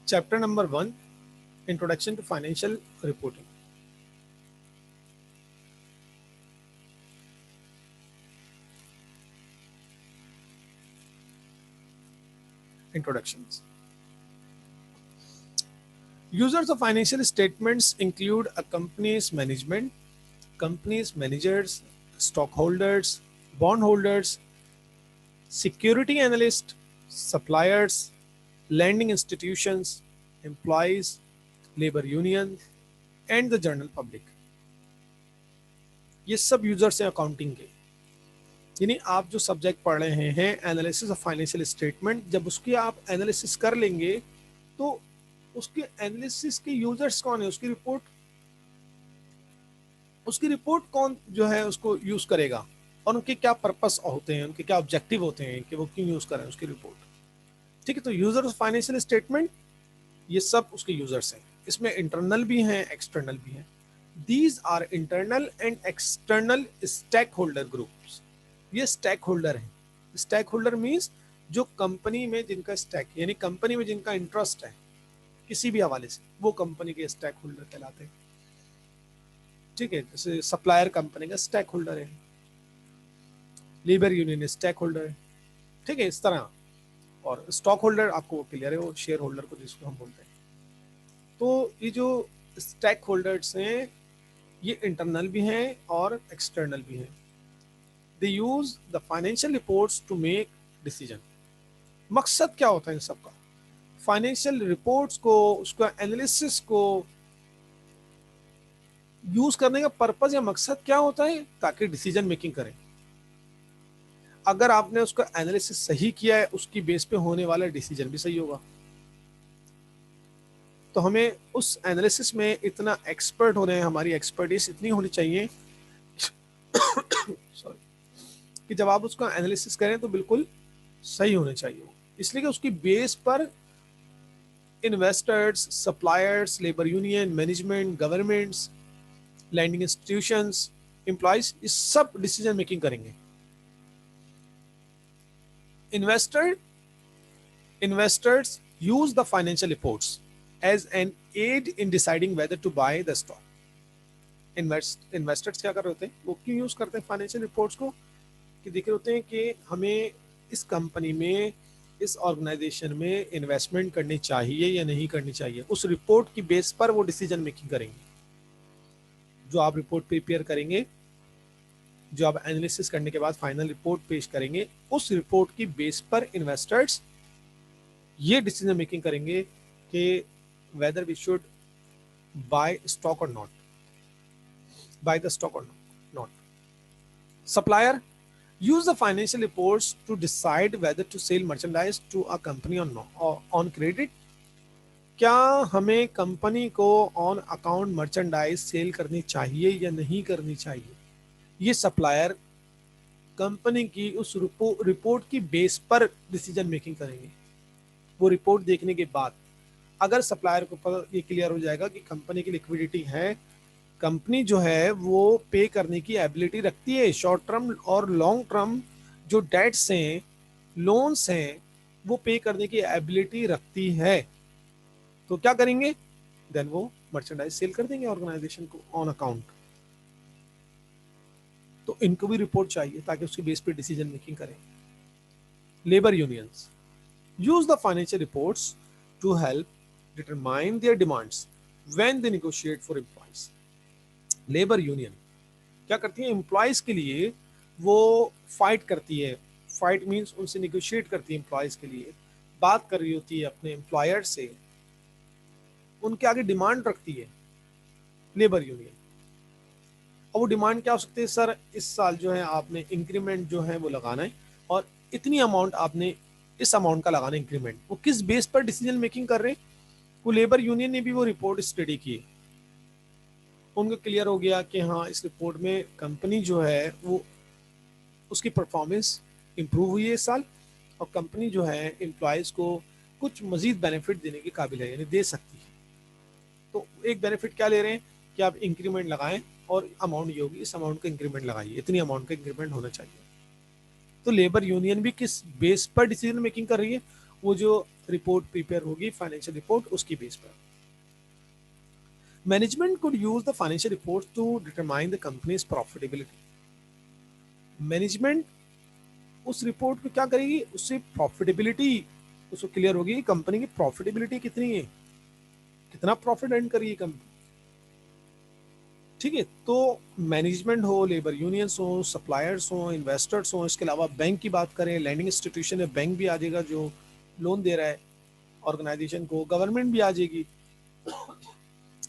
Chapter number 1, Introduction to Financial Reporting. Introductions. Users of financial statements include a company's management, company's managers, stockholders, bondholders, security analysts, suppliers, lending institutions, employees, labor unions, and the general public. ये सब users हैं accounting के। यानी आप जो subject पढ़ रहे हैं एनालिसिस ऑफ फाइनेंशियल स्टेटमेंट, जब उसकी आप एनालिसिस कर लेंगे तो उसके एनालिसिस के यूजर्स कौन है, उसकी रिपोर्ट कौन जो है उसको यूज करेगा और उनके क्या पर्पस होते हैं, उनके क्या ऑब्जेक्टिव होते हैं कि वो क्यों यूज कर रहे हैं उसकी रिपोर्ट। ठीक है, तो यूजर फाइनेंशियल स्टेटमेंट ये सब उसके यूजर्स हैं। इसमें इंटरनल भी हैं, एक्सटर्नल भी हैं। These are internal and external stakeholder groups. ये स्टेक होल्डर हैं। स्टेक होल्डर मीन्स जो कंपनी में जिनका स्टेक, यानी कंपनी में जिनका इंटरेस्ट है किसी भी हवाले से, वो कंपनी के स्टेक होल्डर कहलाते हैं। ठीक है, जैसे सप्लायर कंपनी का स्टेक होल्डर है, लेबर यूनियन स्टेक होल्डर है। ठीक है, इस तरह। और स्टॉक होल्डर आपको क्लियर है, वो शेयर होल्डर को जिसको हम बोलते हैं। तो ये जो स्टेक होल्डर्स हैं ये इंटरनल भी हैं और एक्सटर्नल भी हैं। They use the financial reports to make decision. मकसद क्या होता है इन सबका? फाइनेंशियल रिपोर्ट्स को, उसका एनालिसिस को यूज करने का पर्पज या मकसद क्या होता है? ताकि डिसीजन मेकिंग करें। अगर आपने उसका एनालिसिस सही किया है, उसकी बेस पे होने वाला डिसीजन भी सही होगा। तो हमें उस एनालिसिस में इतना एक्सपर्ट होना है, हमारी एक्सपर्टीज इतनी होनी चाहिए सॉरी, कि जब आप उसका एनालिसिस करें तो बिल्कुल सही होने चाहिए। इसलिए कि उसकी बेस पर investors, suppliers, labour union, management, governments, lending institutions, employees, ये सब डिसीजन मेकिंग करेंगे। Investors use the financial reports as an aid in deciding whether to buy the stock. Investors क्या कर रहे होते हैं, वो क्यों यूज करते हैं फाइनेंशियल रिपोर्ट्स को? कि देख रहे होते हैं कि हमें इस कंपनी में, इस ऑर्गेनाइजेशन में इन्वेस्टमेंट करनी चाहिए या नहीं करनी चाहिए। उस रिपोर्ट की बेस पर वो डिसीजन मेकिंग करेंगे। जो आप रिपोर्ट प्रिपेयर करेंगे, जो आप एनालिसिस करने के बाद फाइनल रिपोर्ट पेश करेंगे, उस रिपोर्ट की बेस पर इन्वेस्टर्स ये डिसीजन मेकिंग करेंगे कि whether we should buy stock और नॉट, बाय द स्टॉक और not. Supplier use the financial reports to decide whether to sell merchandise to a company on credit. क्या हमें company को on account merchandise cell करनी चाहिए या नहीं करनी चाहिए? ये सप्लायर कंपनी की उस रिपोर्ट की बेस पर डिसीजन मेकिंग करेंगे। वो रिपोर्ट देखने के बाद अगर सप्लायर को ये क्लियर हो जाएगा कि कंपनी की लिक्विडिटी है, कंपनी जो है वो पे करने की एबिलिटी रखती है, शॉर्ट टर्म और लॉन्ग टर्म जो डेट्स हैं, लोन्स हैं, वो पे करने की एबिलिटी रखती है, तो क्या करेंगे? देन वो मर्चेंडाइज सेल कर देंगे ऑर्गेनाइजेशन को ऑन अकाउंट। तो इनको भी रिपोर्ट चाहिए ताकि उसके बेस पे डिसीजन मेकिंग करें। Labour unions use the financial reports to help determine their demands when they negotiate for employees. Labour union क्या करती है? एम्प्लॉयज के लिए वो फाइट करती है। फाइट मीन्स उनसे निगोशिएट करती है, एम्प्लॉयज के लिए बात कर रही होती है अपने एम्प्लॉयर से, उनके आगे डिमांड रखती है लेबर यूनियन। और वो डिमांड क्या हो सकती है? सर इस साल जो है आपने इंक्रीमेंट जो है वो लगाना है और इतनी अमाउंट आपने इस अमाउंट का लगाना है इंक्रीमेंट। वो किस बेस पर डिसीजन मेकिंग कर रहे हैं? वो लेबर यूनियन ने भी वो रिपोर्ट स्टडी की, उनको क्लियर हो गया कि हाँ इस रिपोर्ट में कंपनी जो है वो उसकी परफॉर्मेंस इंप्रूव हुई है इस साल, और कंपनी जो है एम्प्लॉयज़ को कुछ मजीद बेनिफिट देने के काबिल है, यानी दे सकती है। तो एक बेनिफिट क्या ले रहे हैं कि आप इंक्रीमेंट लगाएं और अमाउंट ये होगी, इस अमाउंट का इंक्रीमेंट लगाइए, इतनी अमाउंट का इंक्रीमेंट होना चाहिए। तो लेबर यूनियन भी किस बेस पर डिसीजन मेकिंग कर रही है? वो जो रिपोर्ट प्रिपेयर होगी फाइनेंशियल रिपोर्ट उसकी बेस पर। Management could use the financial report to determine the company's profitability. मैनेजमेंट उस रिपोर्ट को क्या करेगी, उससे प्रॉफिटेबिलिटी उसको क्लियर होगी, कंपनी की प्रॉफिटेबिलिटी कितनी है, कितना प्रॉफिट अर्न करेगी कंपनी। ठीक है, तो मैनेजमेंट हो, लेबर यूनियंस हो, सप्लायर्स हो, इन्वेस्टर्स हो, इसके अलावा बैंक की बात करें, लैंडिंग इंस्टीट्यूशन है, बैंक भी आ जाएगा जो लोन दे रहा है ऑर्गेनाइजेशन को, गवर्नमेंट भी आ जाएगी,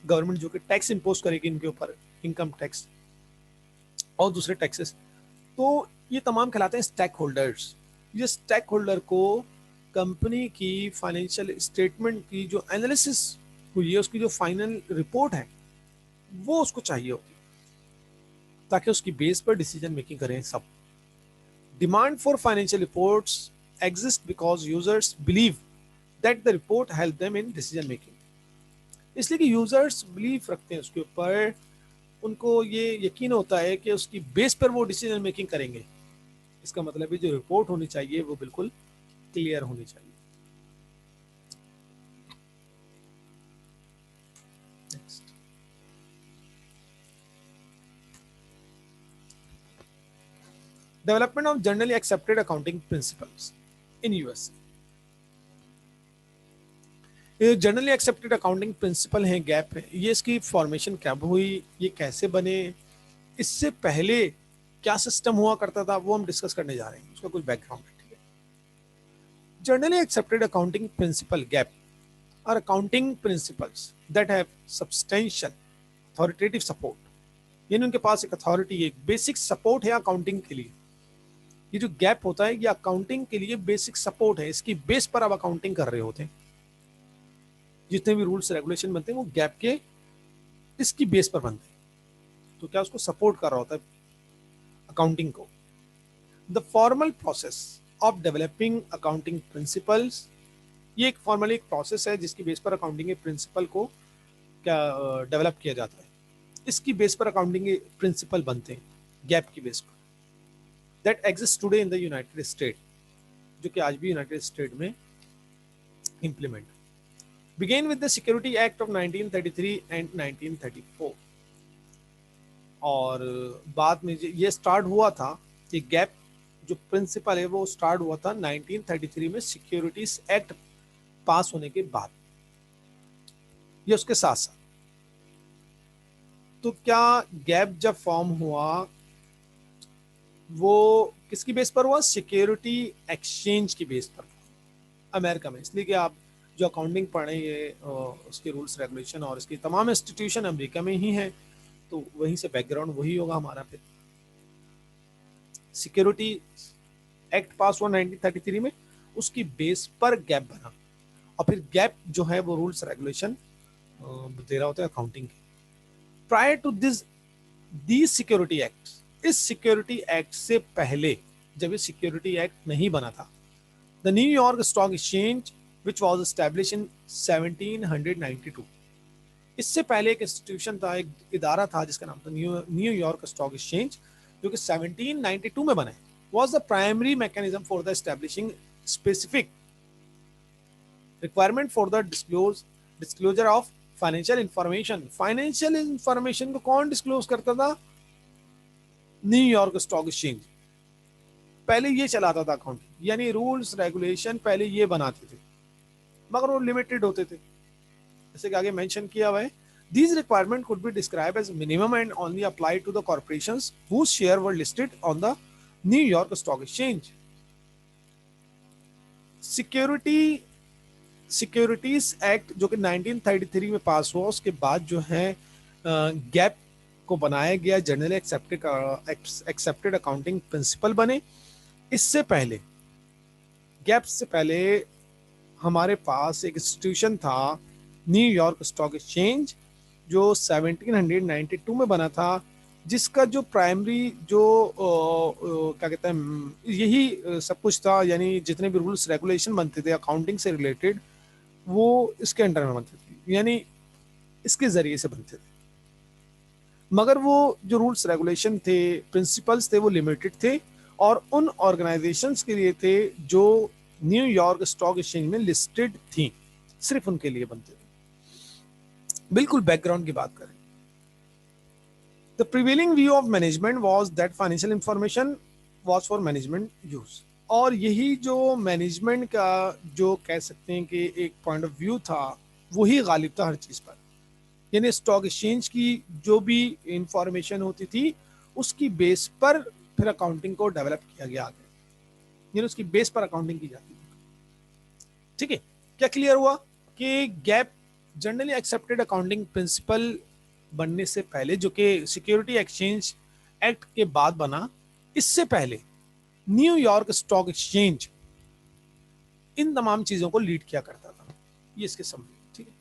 गवर्नमेंट जो कि टैक्स इंपोज करेगी इनके ऊपर, इनकम टैक्स और दूसरे टैक्सेस। तो ये तमाम कहलाते हैं स्टेक होल्डर्स। ये स्टेक होल्डर को कंपनी की फाइनेंशियल स्टेटमेंट की जो एनालिसिस हुई है, उसकी जो फाइनल रिपोर्ट है वो उसको चाहिए होगी, ताकि उसकी बेस पर डिसीजन मेकिंग करें सब। Demand for financial reports exist because users believe that the report help them in decision making. इसलिए कि यूजर्स बिलीव रखते हैं उसके ऊपर, उनको ये यकीन होता है कि उसकी बेस पर वो डिसीजन मेकिंग करेंगे। इसका मतलब है जो रिपोर्ट होनी चाहिए वो बिल्कुल क्लियर होनी चाहिए। Next. Development of generally accepted accounting principles in US। ये जनरली एक्सेप्टेड अकाउंटिंग प्रिंसिपल है, गैप है, ये इसकी फॉर्मेशन कब हुई, ये कैसे बने, इससे पहले क्या सिस्टम हुआ करता था, वो हम डिस्कस करने जा रहे हैं, उसका कुछ बैकग्राउंड है। ठीक है, generally accepted accounting principle GAAP are accounting principles that have substantial authoritative support. यानी उनके पास एक अथॉरिटी, एक बेसिक सपोर्ट है अकाउंटिंग के लिए। ये जो गैप होता है ये अकाउंटिंग के लिए बेसिक सपोर्ट है, इसकी बेस पर आप अकाउंटिंग कर रहे होते हैं। जितने भी रूल्स रेगुलेशन बनते हैं वो गैप के इसकी बेस पर बनते हैं। तो क्या उसको सपोर्ट कर रहा होता है अकाउंटिंग को। The formal process of developing accounting principles, ये एक फॉर्मली एक प्रोसेस है जिसकी बेस पर अकाउंटिंग के प्रिंसिपल को क्या डेवलप किया जाता है। इसकी बेस पर अकाउंटिंग के प्रिंसिपल बनते हैं गैप की बेस पर, that exist today in the United State, जो कि आज भी यूनाइटेड स्टेट में implement. Began with the security act of 1933 and 1934। और बाद में ये स्टार्ट हुआ था, ये गैप जो प्रिंसिपल है वो स्टार्ट हुआ था 1933 में सिक्योरिटीज एक्ट पास होने के बाद, ये उसके साथ साथ। तो क्या गैप जब फॉर्म हुआ वो किसकी बेस पर हुआ, सिक्योरिटी एक्सचेंज की बेस पर अमेरिका में। इसलिए कि आप जो अकाउंटिंग पढ़े ये उसके रूल्स रेगुलेशन और इसकी तमाम इंस्टीट्यूशन अमेरिका में ही है, तो वहीं से बैकग्राउंड वही होगा हमारा। फिर सिक्योरिटी एक्ट पास हुआ 1933 में, उसकी बेस पर गैप बना। और फिर गैप जो है वो रूल्स रेगुलेशन दे रहा होता है अकाउंटिंग के। Prior to this security act, इस सिक्योरिटी एक्ट से पहले जब ये सिक्योरिटी एक्ट नहीं बना था, the New York stock exchange which was establish in 1792, इससे पहले एक इंस्टीट्यूशन था, एक इदारा था जिसका नाम था न्यूयॉर्क स्टॉक एक्सचेंज, जो कि 1792 में बना है। was the primary mechanism for the establishing specific requirement for the disclosure of financial information। Financial information को कौन डिस्क्लोज करता था, न्यूयॉर्क स्टॉक एक्सचेंज। पहले ये चलाता था अकाउंटिंग, यानी रूल्स रेगुलेशन पहले ये बनाते थे, मगर वो लिमिटेड होते थे, जैसे कि आगे मेंशन किया हुआ है। These requirements could be described as minimum and only applied to the corporations whose share were listed on the New York Stock Exchange। Securities act जो कि 1933 में पास हुआ, उसके बाद जो है गैप को बनाया गया, जनरली एक्सेप्टेड अकाउंटिंग प्रिंसिपल बने। इससे पहले, गैप से पहले हमारे पास एक इंस्टीट्यूशन था न्यूयॉर्क स्टॉक एक्सचेंज, जो 1792 में बना था, जिसका जो प्राइमरी जो क्या कहते हैं यही सब कुछ था, यानी जितने भी रूल्स रेगुलेशन बनते थे अकाउंटिंग से रिलेटेड वो इसके अंडर में बनते थे, यानी इसके जरिए से बनते थे। मगर वो जो रूल्स रेगुलेशन थे, प्रिंसिपल्स थे, वो लिमिटेड थे और उन ऑर्गेनाइजेशंस के लिए थे जो न्यूयॉर्क स्टॉक एक्सचेंज में लिस्टेड थी, सिर्फ उनके लिए बनते थे। बिल्कुल बैकग्राउंड की बात करें, the prevailing view of management was that financial information was for management use. और यही जो मैनेजमेंट का जो कह सकते हैं कि एक पॉइंट ऑफ व्यू था, वही गालिब था हर चीज पर। यानी स्टॉक एक्सचेंज की जो भी इंफॉर्मेशन होती थी उसकी बेस पर फिर अकाउंटिंग को डेवलप किया गया आगे, यानी उसकी बेस पर अकाउंटिंग की जाती थी। ठीक है, क्या क्लियर हुआ कि gap generally accepted accounting principal बनने से पहले, जो कि सिक्योरिटी एक्सचेंज एक्ट के बाद बना, इससे पहले न्यूयॉर्क स्टॉक एक्सचेंज इन तमाम चीजों को लीड किया करता था। ये इसके समझ, ठीक है।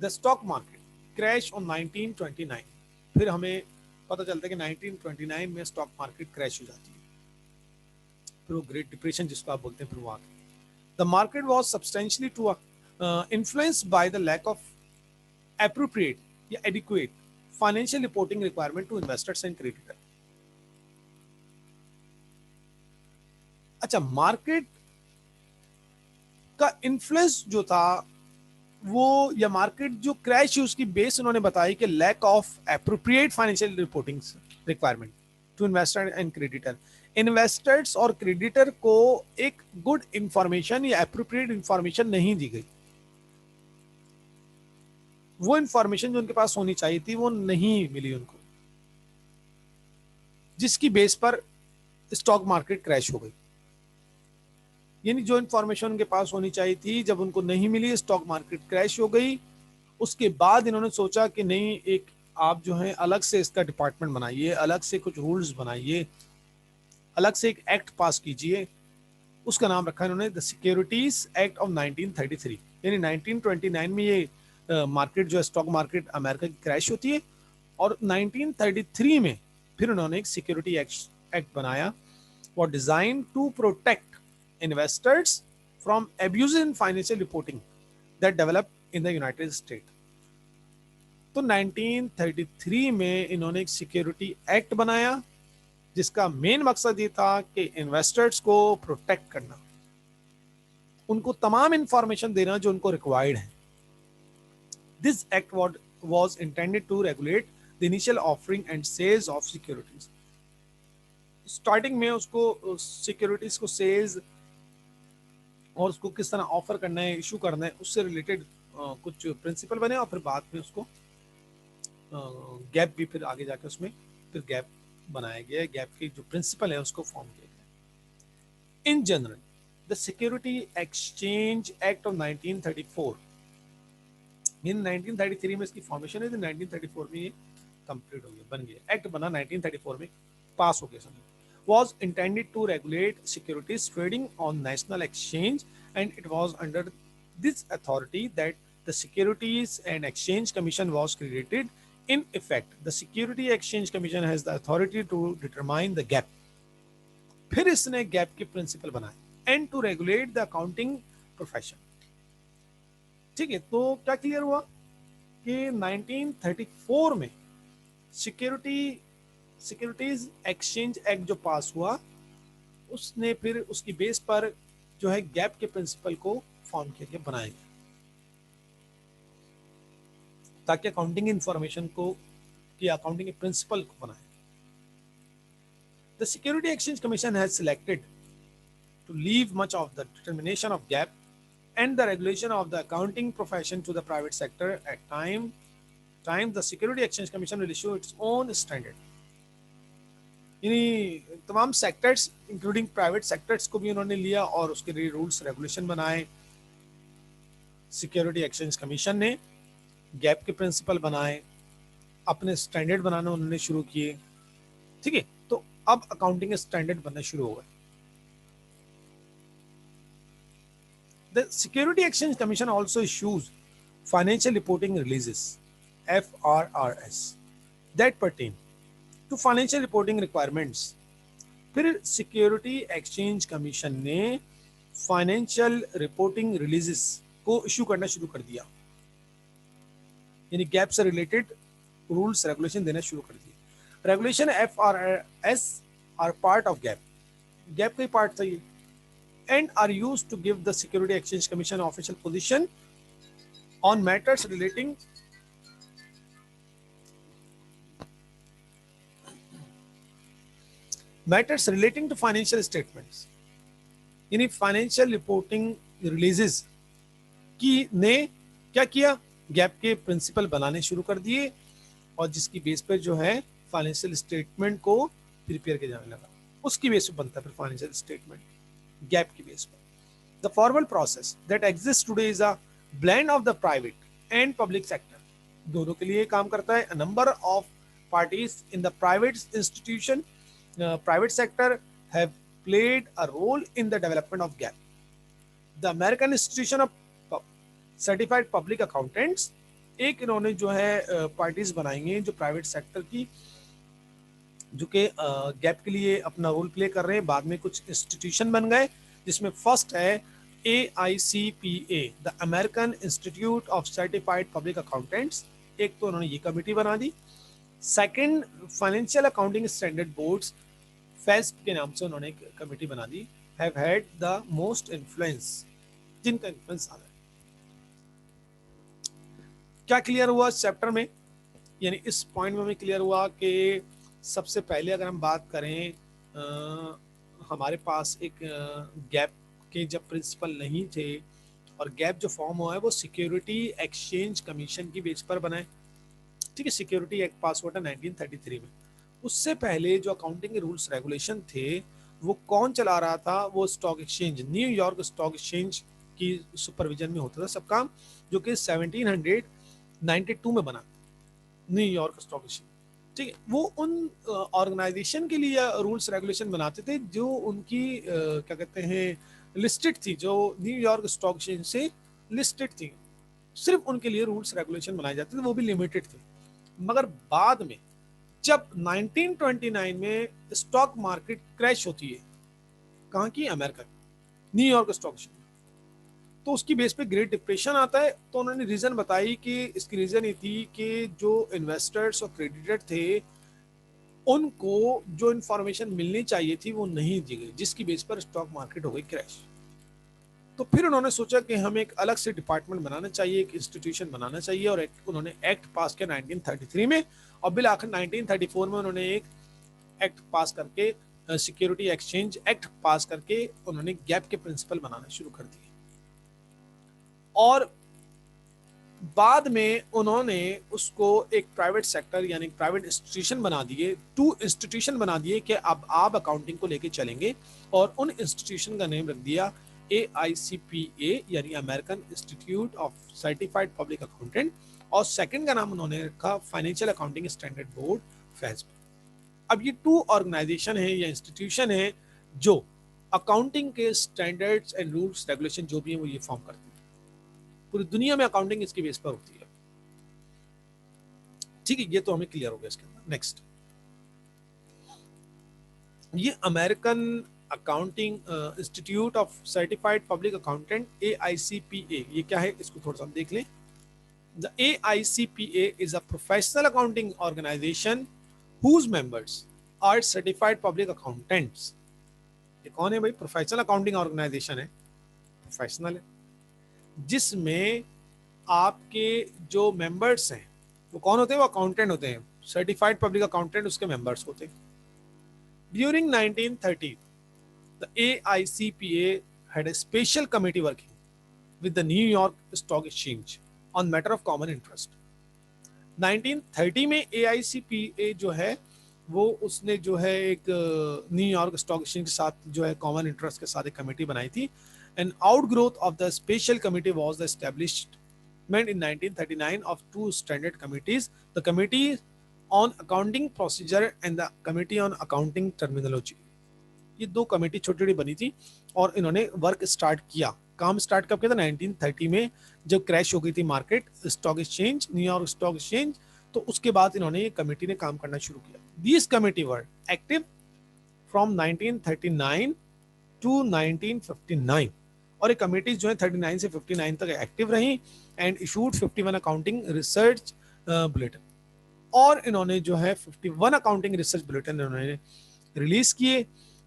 The stock market crash on 1929, फिर हमें पता चलता है कि 1929 में स्टॉक मार्केट क्रैश हो जाती है, फिर वो ग्रेट डिप्रेशन जिसको आप बोलते हैं, फिर वो आ गया। The market was substantially too influenced by the lack of appropriate या adequate financial reporting requirement to investors and creditor. अच्छा, मार्केट का इन्फ्लुएंस जो था वो, या मार्केट जो क्रैश है उसकी बेस उन्होंने बताई कि lack of appropriate financial reporting requirement to investor and creditor. Investors और क्रेडिटर को एक गुड इंफॉर्मेशन या एप्रोप्रिएट इंफॉर्मेशन नहीं दी गई। वो इंफॉर्मेशन जो उनके पास होनी चाहिए थी वो नहीं मिली उनको, जिसकी बेस पर स्टॉक मार्केट क्रैश हो गई। यानी जो इंफॉर्मेशन उनके पास होनी चाहिए थी जब उनको नहीं मिली, स्टॉक मार्केट क्रैश हो गई। उसके बाद इन्होंने सोचा कि नहीं, एक आप जो है अलग से इसका डिपार्टमेंट बनाइए, अलग से कुछ रूल्स बनाइए, अलग से एक एक्ट पास कीजिए। उसका नाम रखा इन्होंने द सिक्योरिटीज एक्ट ऑफ 1933। यानी 1929 में ये मार्केट जो है स्टॉक मार्केट अमेरिका की क्रैश होती है, और 1933 में फिर उन्होंने एक सिक्योरिटी एक्ट बनाया, वो design to protect investors from abuse in financial reporting that develop in the United State. तो 1933 में इन्होंने एक सिक्योरिटी एक्ट बनाया जिसका मेन मकसद ये था कि इन्वेस्टर्स को प्रोटेक्ट करना, उनको तमाम इंफॉर्मेशन देना जो उनको रिक्वायर्ड है। This act was intended to regulate the initial offering and sales of securities। Starting में उसको सिक्योरिटीज को सेल्स और उसको किस तरह ऑफर करना है, इशू करना है, उससे रिलेटेड कुछ प्रिंसिपल बने, और फिर बाद में उसको गैप भी फिर आगे जाके उसमें फिर गैप बनाया गया। गैप के जो प्रिंसिपल है उसको फॉर्म किया गया। In general the security exchange act of 1934, इन 1933 में इसकी फॉर्मेशन है, तो 1934 में ये कंप्लीट हो गया, बन गया, एक्ट बना 1934 में, पास हो गया समझ। was intended to regulate securities trading on national exchange, and it was under this authority that the Securities and Exchange Commission was created. In effect, the Security Exchange Commission has the authority to determine the gap। फिर इसने gap के principle बनाए, and to regulate the accounting profession. ठीक है, तो क्या clear हुआ कि 1934 में सिक्योरिटीज एक्सचेंज एक्ट जो पास हुआ, उसने फिर उसकी बेस पर जो है गैप के प्रिंसिपल को फॉर्म किया गया, बनाया गया, ताकि अकाउंटिंग इंफॉर्मेशन को कि अकाउंटिंग के प्रिंसिपल को बनाए। The security exchange commission has selected to leave much of the determination of GAAP and the regulation of the accounting profession to the private sector at time the Security Exchange Commission will issue its own standard। यानी तमाम sectors including private sectors को भी उन्होंने लिया और उसके लिए rules regulation बनाए। सिक्योरिटी एक्सचेंज कमीशन ने गैप के प्रिंसिपल बनाए, अपने स्टैंडर्ड बनाना उन्होंने शुरू किए। ठीक है, तो अब अकाउंटिंग स्टैंडर्ड बनना शुरू हो गए। The Security Exchange Commission also issues financial reporting releases (FRRS) that pertain to financial reporting requirements। फिर सिक्योरिटी एक्सचेंज कमीशन ने फाइनेंशियल रिपोर्टिंग रिलीजेस को इशू करना शुरू कर दिया, यानी गैप से रिलेटेड रूल्स रेगुलेशन देना शुरू कर दिए। Regulation FRRS are part of GAAP, GAAP का ही पार्ट था ये। and are used to give the Security Exchange Commission official position on matters relating to financial statements. यानी फाइनेंशियल रिपोर्टिंग रिलीजेस की ने क्या किया, गैप के प्रिंसिपल बनाने शुरू कर दिए और जिसकी बेस पर जो है फाइनेंशियल स्टेटमेंट को प्रिपेयर किया जाने लगा। उसकी बेस पर बनता है फिर फाइनेंशियल स्टेटमेंट गैप की बेस पर। The formal process that exist today is a blend of the private and public sector, दोनों के लिए काम करता है। Number of parties in the private institution private sector have played a role in the development of GAP. The American Institution of Certified Public Accountants, एक इन्होंने जो है पार्टीज बनाएंगे जो प्राइवेट सेक्टर की, जो कि गैप के लिए अपना रोल प्ले कर रहे हैं। बाद में कुछ इंस्टीट्यूशन बन गए जिसमें फर्स्ट है AICPA, the American Institute of Certified Public Accountants. एक तो उन्होंने ये कमेटी बना दी। Second, financial accounting standard boards, FASB के नाम से उन्होंने एक कमेटी बना दी। Have had the most influence, जिनका इन्फ्लुएंस आ रहा है। क्या क्लियर हुआ इस चैप्टर में, यानी इस पॉइंट में हमें क्लियर हुआ कि सबसे पहले अगर हम बात करें हमारे पास एक गैप के जब प्रिंसिपल नहीं थे और गैप जो फॉर्म हुआ है वो सिक्योरिटी एक्सचेंज कमीशन की बेस पर बना है। ठीक है, सिक्योरिटी एक्ट पास हुआ था 1933 में। उससे पहले जो अकाउंटिंग के रूल्स रेगुलेशन थे वो कौन चला रहा था, वो stock exchange, New York stock exchange की सुपरविजन में होता था सब काम, जो कि 1792 में बना न्यूयॉर्क स्टॉक एक्सचेंज। ठीक है, वो उन ऑर्गेनाइजेशन के लिए रूल्स रेगुलेशन बनाते थे जो उनकी क्या कहते हैं लिस्टेड थी, जो न्यूयॉर्क स्टॉक एक्सचेंज से लिस्टेड थी। सिर्फ उनके लिए रूल्स रेगुलेशन बनाए जाते थे, वो भी लिमिटेड थे। मगर बाद में जब 1929 में स्टॉक मार्केट क्रैश होती है, कहाँ की, अमेरिका, न्यूयॉर्क स्टॉक एक्सचेंज, तो उसकी बेस पे ग्रेट डिप्रेशन आता है। तो उन्होंने रीजन बताई कि इसकी रीजन ये थी कि जो इन्वेस्टर्स और क्रेडिटर थे उनको जो इन्फॉर्मेशन मिलनी चाहिए थी वो नहीं दी गई, जिसकी बेस पर स्टॉक मार्केट हो गई क्रैश। तो फिर उन्होंने सोचा कि हमें एक अलग से डिपार्टमेंट बनाना चाहिए, एक इंस्टीट्यूशन बनाना चाहिए, और उन्होंने एक्ट पास किया 1933 में, और बिल आखिर 1934 में उन्होंने एक एक्ट पास करके, सिक्योरिटी एक्सचेंज एक्ट पास करके उन्होंने गैप के प्रिंसिपल बनाना शुरू कर दिए। और बाद में उन्होंने उसको एक प्राइवेट सेक्टर यानी प्राइवेट इंस्टीट्यूशन बना दिए, 2 इंस्टीट्यूशन बना दिए कि अब आप अकाउंटिंग को लेके चलेंगे, और उन इंस्टीट्यूशन का नेम रख दिया AICPA यानी American Institute of Certified public accountant, और सेकंड का नाम उन्होंने रखा फाइनेंशियल अकाउंटिंग स्टैंडर्ड बोर्ड, फैस्प। अब ये 2 ऑर्गेनाइजेशन है या इंस्टीट्यूशन है जो अकाउंटिंग के स्टैंडर्ड्स एंड रूल्स रेगुलेशन जो भी है वो ये फॉर्म करते हैं। पूरी दुनिया में अकाउंटिंग इसकी बेस पर होती है। ठीक है, ये तो हमें क्लियर हो गया इसके अंदर। नेक्स्ट, ये American accounting institute of Certified public accountant AICPA, ये क्या है इसको थोड़ा सा देख लें। The AICPA is a professional accounting organization whose members are certified public accountants. ये कौन है भाई? प्रोफेशनल अकाउंटिंग ऑर्गेनाइजेशन है, प्रोफेशनल है, जिसमें आपके जो मेंबर्स हैं वो कौन होते हैं? वो अकाउंटेंट होते हैं, सर्टिफाइड पब्लिक अकाउंटेंट उसके मेंबर्स होते हैं। During 1930 the AICPA had a special committee working with the New York Stock Exchange on matter of common interest. 1930 में AICPA जो है वो उसने जो है एक न्यूयॉर्क स्टॉक एक्सचेंज के साथ जो है कॉमन इंटरेस्ट के साथ एक कमेटी बनाई थी। An outgrowth of the special committee was the establishment in 1939 of 2 standard committees, the Committee on Accounting Procedure and the Committee on Accounting Terminology. ये 2 कमेटी छोटी छोटी बनी थी और इन्होंने वर्क स्टार्ट किया। काम स्टार्ट कब किया था? 1930 में, जब क्रैश हो गई थी market, stock exchange, New York stock exchange, तो उसके बाद इन्होंने ये कमेटी ने काम करना शुरू किया। This committee were active from 1939 to 1959, और ये कमेटी जो है 39 से 59 तक एक्टिव रही and issued 51 accounting research bulletin, और इन्होंने जो है 51 अकाउंटिंग रिसर्च बुलेटिन इन्होंने रिलीज किए।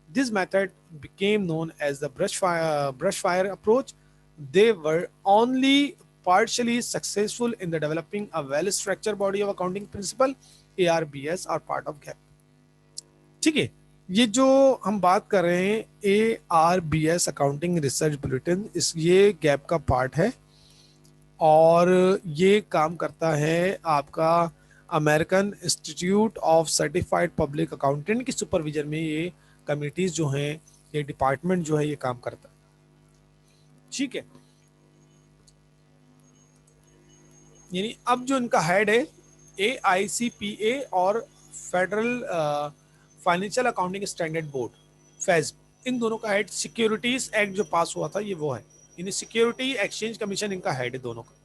This method became known as the brush fire approach. They were only partially successful in the developing a well-structured body of accounting principle. ARBS are part of GAP. ठीक है, ये जो हम बात कर रहे हैं ARBS अकाउंटिंग रिसर्च बुलेटिन, इस ये गैप का पार्ट है और ये काम करता है आपका American Institute of Certified public accountant की सुपरविजन में। ये कमिटीज जो हैं, ये डिपार्टमेंट जो है, ये काम करता है। ठीक है, यानी अब जो इनका हेड है AICPA और federal financial accounting standard board, FASB, इन दोनों का हेड, सिक्योरिटीज एक्ट जो पास हुआ था ये वो है, यानी सिक्योरिटी एक्सचेंज कमीशन इनका हेड है दोनों का।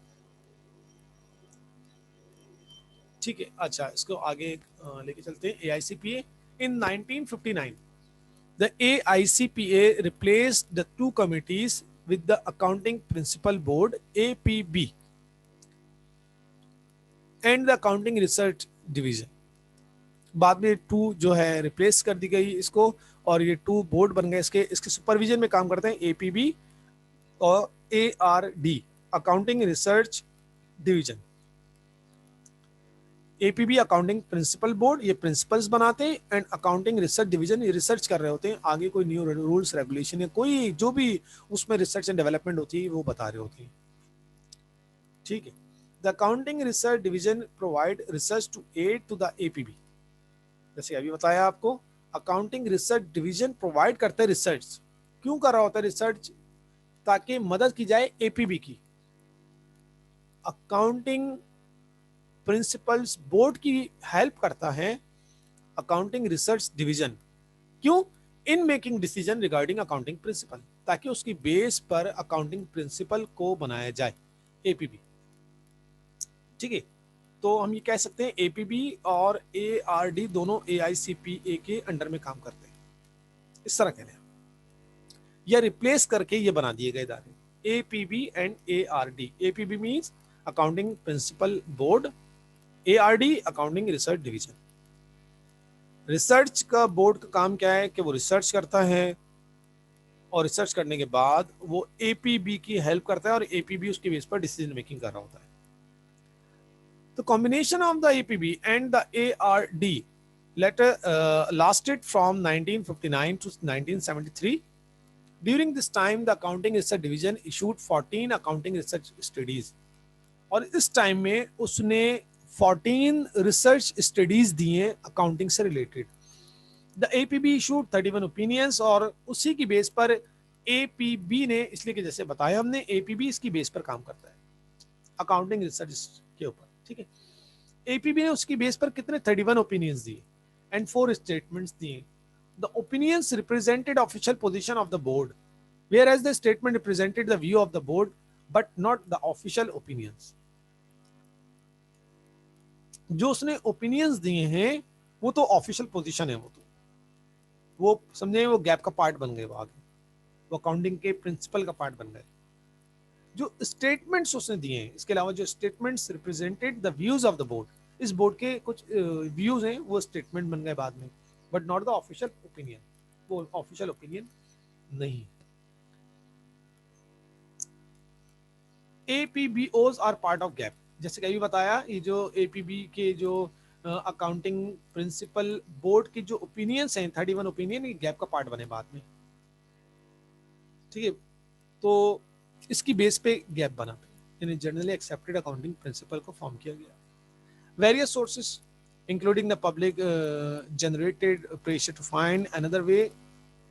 ठीक है, अच्छा इसको आगे लेके चलते हैं। AICPA in 1959 the AICPA replaced the two committees with the accounting principal board APB and the accounting research division। बाद में टू जो है रिप्लेस कर दी गई इसको और ये टू बोर्ड बन गए, इसके सुपरविजन में काम करते हैं APB और ARD accounting research division. APB accounting principle board, ये प्रिंसिपल्स बनाते हैं, एंड अकाउंटिंग रिसर्च डिवीजन ये रिसर्च कर रहे होते हैं, आगे कोई न्यू रूल्स रेगुलेशन या कोई जो भी उसमें रिसर्च एंड डेवलपमेंट होती है वो बता रहे होते हैं। ठीक है, the accounting research division provide research to aid to the APB। जैसे अभी बताया आपको, अकाउंटिंग रिसर्च डिवीजन प्रोवाइड करते हैं रिसर्च। क्यों कर रहा होता है रिसर्च? ताकि मदद की जाए APB की। अकाउंटिंग प्रिंसिपल्स बोर्ड की हेल्प करता है अकाउंटिंग रिसर्च डिवीजन। क्यों? In making decision regarding accounting principle, ताकि उसकी बेस पर अकाउंटिंग प्रिंसिपल को बनाया जाए APB। ठीक है, तो हम ये कह सकते हैं APB और ARD दोनों AICPA के अंडर में काम करते हैं, इस तरह कह रहे हैं, या रिप्लेस करके ये बना दिए गए इदारे APB and ARD। APB means accounting principle board, ARD accounting research division. Research का बोर्ड का काम क्या है कि वो रिसर्च करता है और रिसर्च करने के बाद वो APB की हेल्प करता है और APB उसके बेस पर डिसीजन मेकिंग कर रहा होता है। The combination of the APB and the ARD lasted from 1959 to 1973. During this time, the Accounting Research Division issued 14 accounting research studies. और इस टाइम में उसने 14 रिसर्च स्टडीज दिए अकाउंटिंग से related. The APB issued 31 opinions और उसी की base पर APB ने, इसलिए कि जैसे बताया हमने, APB इसकी बेस पर काम करता है अकाउंटिंग रिसर्च के ऊपर। ठीक है, APB ने उसकी बेस पर कितने 31 ओपिनियंस दिए एंड 4 स्टेटमेंट्स दिए। The opinions represented official position of the board, whereas the statement represented the view of the board but not the official opinions। जो उसने ओपिनियंस दिए हैं वो तो ऑफिशियल पोजीशन है, वो समझे वो गैप का पार्ट बन गए, वो आगे वो अकाउंटिंग के प्रिंसिपल का पार्ट बन गए। जो स्टेटमेंट्स उसने दिए हैं, इसके अलावा जो statements represented the views of the board, इस बोर्ड के कुछ व्यूज हैं वो स्टेटमेंट बन गए बाद में, but not the official opinion, वो ऑफिशियल ओपिनियन नहीं। APBOs are part of gap. जैसे कि अभी बताया, ये जो APB के जो अकाउंटिंग प्रिंसिपल बोर्ड की जो ओपिनियंस हैं 31 ओपिनियन, ये गैप का पार्ट बने बाद में। ठीक है, तो इसकी बेस पे गैप बना, यानी जनरली एक्सेप्टेड अकाउंटिंग प्रिंसिपल को फॉर्म किया गया। Various sources including the public generated pressure to find another way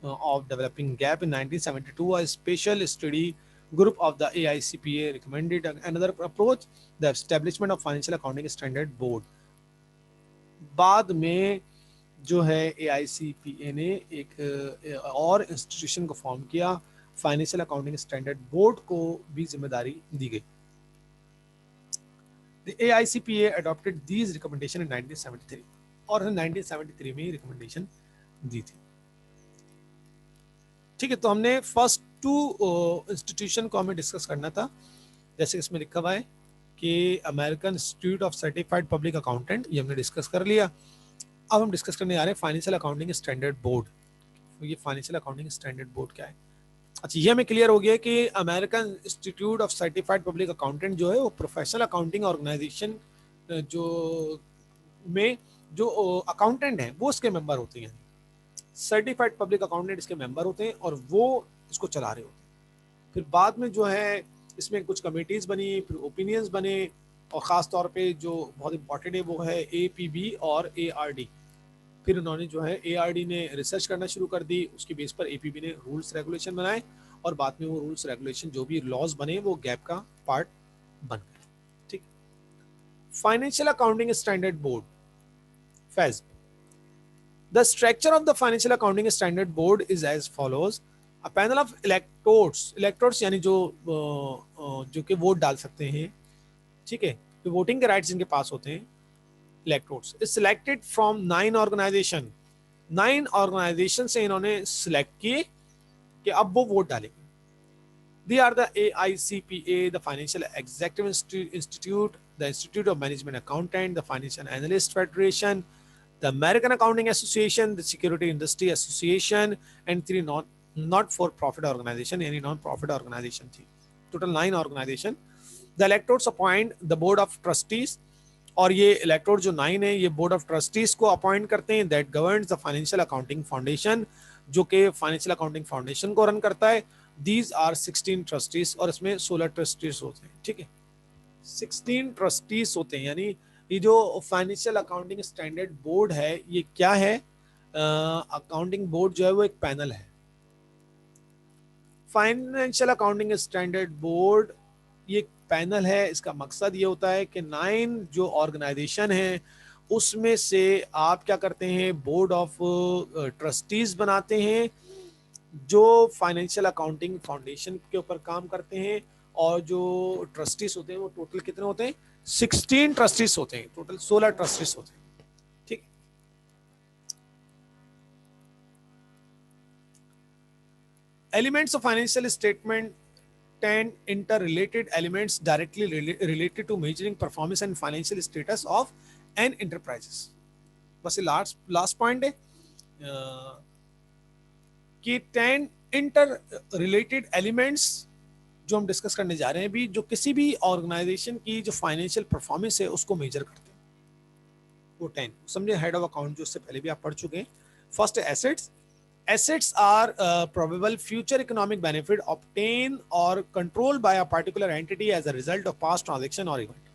of developing gap in 1972, a special study group of the AICPA recommended another approach, the establishment of financial accounting standard board। बाद में जो है AICPA ने एक और institution को form किया, financial accounting standard board को भी जिम्मेदारी दी गई। The AICPA adopted these recommendations in 1973 और 1973 में रिकमेंडेशन दी थी। ठीक है, तो हमने फर्स्ट टू इंस्टीट्यूशन को हमें डिस्कस करना था, जैसे इसमें लिखा हुआ है कि American Institute of Certified public accountant, ये हमने डिस्कस कर लिया। अब हम डिस्कस करने जा रहे हैं फाइनेंशियल अकाउंटिंग स्टैंडर्ड बोर्ड। ये फाइनेंशियल अकाउंटिंग स्टैंडर्ड बोर्ड क्या है। अच्छा, ये हमें क्लियर हो गया कि American Institute of Certified public accountant जो है वो प्रोफेशनल अकाउंटिंग ऑर्गेनाइजेशन जो में जो अकाउंटेंट हैं वो उसके मेंबर होते हैं। सर्टिफाइड पब्लिक अकाउंटेंट इसके मेंबर होते हैं और वो इसको चला रहे होते हैं। फिर बाद में जो है इसमें कुछ कमेटीज बनी, फिर ओपिनियंस बने, और ख़ास तौर पे जो बहुत इंपॉर्टेंट है वो है APB और ARD। फिर उन्होंने जो है ARD ने रिसर्च करना शुरू कर दी, उसकी बेस पर APB ने रूल्स रेगुलेशन बनाए, और बाद में वो रूल्स रेगुलेशन जो भी लॉज बने वो गैप का पार्ट बन गए। ठीक। Financial accounting standard board, Faiz. The structure of the Financial Accounting Standard Board is as follows. A panel of electors यानी जो कि वोट डाल सकते हैं, ठीक है, जो वोटिंग के राइट्स इनके पास होते हैं, electors is selected from 9 organization। 9 organisation से इन्होंने सिलेक्ट किए कि अब वो वोट डालेंगे। They are the AICPA, the Financial Executive Institute, the Institute of Management Accountant, the Financial Analyst Federation, the American Accounting Association, the Security Industry Association, and 3 not for profit organization, any non profit organization थी। Total 9 organization। The electors appoint the board of trustees, और ये elector जो 9 है ये board of trustees को appoint करते हैं, that governs the financial accounting foundation, जो कि फाइनेंशियल अकाउंटिंग फाउंडेशन को रन करता है। दीज आर 16 ट्रस्टीज, और इसमें 16 ट्रस्टीज होते हैं। ठीक है, 16 ट्रस्टीज होते हैं। यानी ये जो फाइनेंशियल अकाउंटिंग स्टैंडर्ड बोर्ड है ये क्या है, अकाउंटिंग बोर्ड जो है वो एक पैनल है। फाइनेंशियल अकाउंटिंग स्टैंडर्ड बोर्ड ये पैनल है। इसका मकसद ये होता है कि 9 जो ऑर्गेनाइजेशन है उसमें से आप क्या करते हैं, बोर्ड ऑफ ट्रस्टीज बनाते हैं जो फाइनेंशियल अकाउंटिंग फाउंडेशन के ऊपर काम करते हैं। और जो ट्रस्टीज होते हैं वो टोटल कितने होते हैं, 16 ट्रस्टीज होते हैं, टोटल 16 ट्रस्टीज होते हैं। ठीक। Elements of financial statement 10 interrelated elements directly related to measuring performance and financial status of an enterprises। बस ये लास्ट पॉइंट है कि 10 इंटर रिलेटेड एलिमेंट्स जो हम डिस्कस करने जा रहे हैं भी, जो किसी भी ऑर्गेनाइजेशन की जो फाइनेंशियल परफॉर्मेंस है उसको मेजर करते हैं। वो 10 समझे, हेड ऑफ अकाउंट जो उससे पहले भी आप पढ़ चुके हैं। First assets. Assets are probable future economic benefit obtained or controlled by a particular entity as a result of past transaction or event।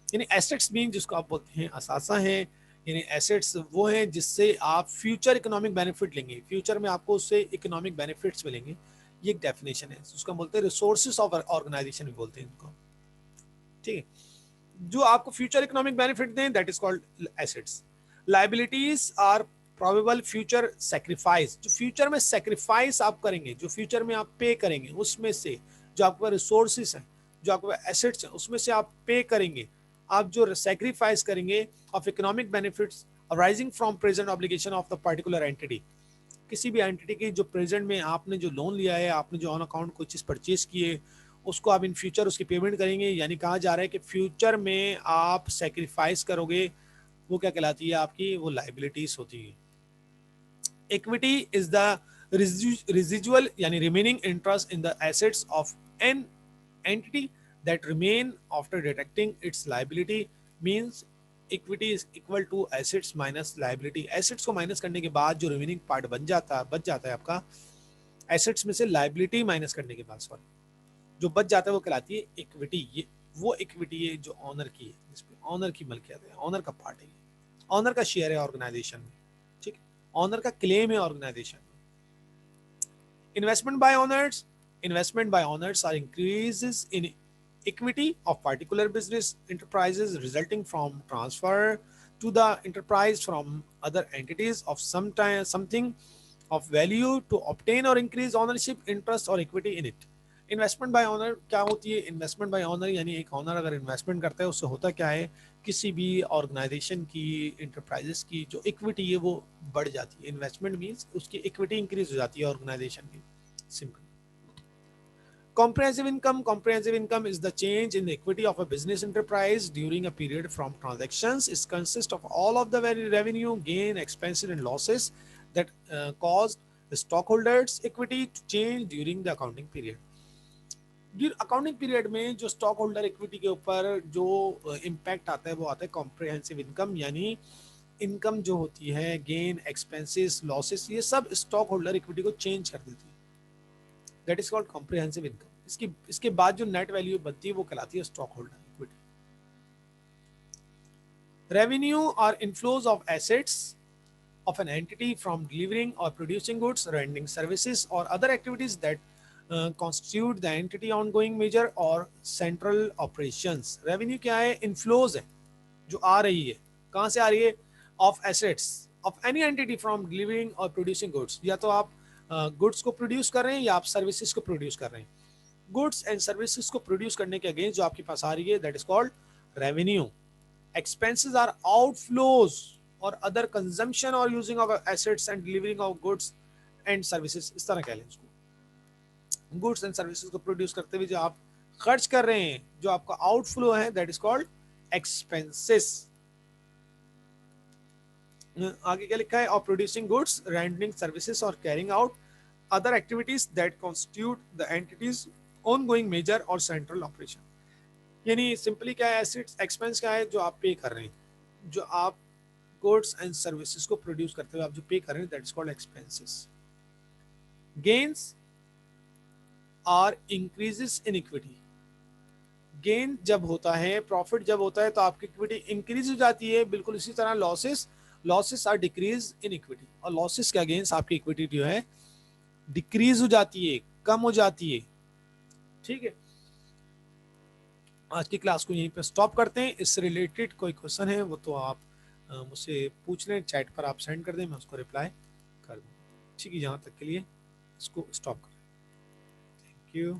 यानी assets being जिसको आप बोलते हैं असासा हैं, यानी assets वो हैं जिससे आप फ्यूचर इकोनॉमिक बेनिफिट लेंगे, फ्यूचर में आपको उससे इकोनॉमिक बेनिफिट्स मिलेंगे। ये एक डेफिनेशन है, उसका बोलते हैं रिसोर्सेज ऑफ ऑर्गेनाइजेशन भी बोलते हैं इनको। ठीक है, जो आपको फ्यूचर इकोनॉमिक बेनिफिट दें that is called assets. Liabilities are probable future sacrifice, जो फ्यूचर में सेक्रीफाइस आप करेंगे, जो फ्यूचर में आप पे करेंगे, उसमें से जो आपके पास रिसोर्सेज हैं, जो आपके पास एसेट्स हैं, उसमें से आप पे करेंगे, आप जो सेक्रीफाइस करेंगे of economic benefits arising from present obligation of the particular entity. किसी भी एंटिटी की जो प्रेजेंट में आपने जो लोन लिया है, आपने जो ऑन अकाउंट कोई चीज़ परचेज की है, उसको आप इन फ्यूचर उसकी पेमेंट करेंगे। यानी कहा जा रहा है कि फ्यूचर में आप सेक्रीफाइस करोगे, वो क्या कहलाती है आपकी, वो लाइबिलिटीज होती है। इक्विटी इज द residual यानी remaining interest in the assets of an entity that remain after deducting its liability, means equity is equal to assets minus liability। assets को माइनस करने के बाद जो रिमेनिंग पार्ट बच जाता है आपका, assets में से liability माइनस करने के बाद सॉरी जो बच जाता है वो कहलाती है इक्विटी। ये वो इक्विटी है जो ऑनर की है, जिसमें ऑनर की मलकियत है, ऑनर का पार्ट है, ऑनर का शेयर है ऑर्गेनाइजेशन में। ठीक, ऑनर का क्लेम है ऑर्गेनाइजेशन में। Investment by owners are increases in equity of particular business enterprises resulting from transfer to the enterprise from other entities of something of value to obtain or increase ownership, interest or equity in it। Investment by honour क्या होती है? Investment by honour यानी एक honour अगर investment करता है उससे होता क्या है, किसी भी ऑर्गेनाइजेशन की, इंटरप्राइजेस की जो इक्विटी है वो बढ़ जाती है। इन्वेस्टमेंट मींस उसकी इक्विटी इंक्रीज हो जाती है ऑर्गेनाइजेशन की, simple. Comprehensive income is the change in the equity of a business enterprise during a period from transactions. It consists of all of the revenue, gain, expenses and losses that caused stock holders equity to change during the accounting period. Accounting period में जो stock holder equity के ऊपर जो impact आता है वो आता है कॉम्प्रिहेंसिव इनकम, यानी इनकम जो होती है, गेन, एक्सपेंसेस, लॉसेस, ये सब स्टॉक होल्डर इक्विटी को चेंज कर देती है। That is called comprehensive income. इसके बाद जो नेट वैल्यू बनती है वो कहलाती है स्टॉक होल्डर इक्विटी। रेवेन्यू और inflows of assets of an entity from delivering or producing goods, rendering services, or other activities that constitute the entity ongoing major or central operations। Revenue क्या है? Inflows है, जो आ रही है। कहाँ से आ रही है? Of assets of any entity from delivering और प्रोड्यूसिंग गुड्स। या तो आप गुड्स को प्रोड्यूस कर रहे हैं या आप सर्विसेज को प्रोड्यूस कर रहे हैं। गुड्स एंड सर्विसेज को प्रोड्यूस करने के अगेंस्ट जो आपके पास आ रही है, that is called revenue. Expenses are outflows or other consumption or using of assets and delivering of goods and services। इस तरह कह लें उसको। गुड्स एंड सर्विसेज को प्रोड्यूस करते हुए जो आप खर्च कर रहे हैं, जो आपका आउटफ्लो है, दैट इज कॉल्ड एक्सपेंसेस। आगे क्या लिखा है? और प्रोड्यूसिंग गुड्स, रेंडरिंग सर्विसेज और carrying out other activities that constitute the entity's ongoing major और सेंट्रल ऑपरेशन। यानी सिंपली क्या है? एसेट्स, एक्सपेंस क्या है? जो आप पे कर रहे हैं, जो आप गुड्स एंड सर्विसेज को प्रोड्यूस करते हुए आप जो पे कर रहे हैं, that is called expenses. Gains are increases in equity. Gain जब होता है, प्रॉफिट जब होता है, तो आपकी इक्विटी इंक्रीज हो जाती है। बिल्कुल इसी तरह losses are decrease in equity, और लॉसेस के अगेंस्ट आपकी इक्विटी जो है डिक्रीज हो जाती है, कम हो जाती है। ठीक है, आज की क्लास को यहीं पे स्टॉप करते हैं। इससे रिलेटेड कोई क्वेश्चन है वो तो आप मुझसे पूछ लें, चैट पर आप सेंड कर दें, मैं उसको रिप्लाई कर दूँ। ठीक है, यहाँ तक के लिए इसको स्टॉप करें। Thank you.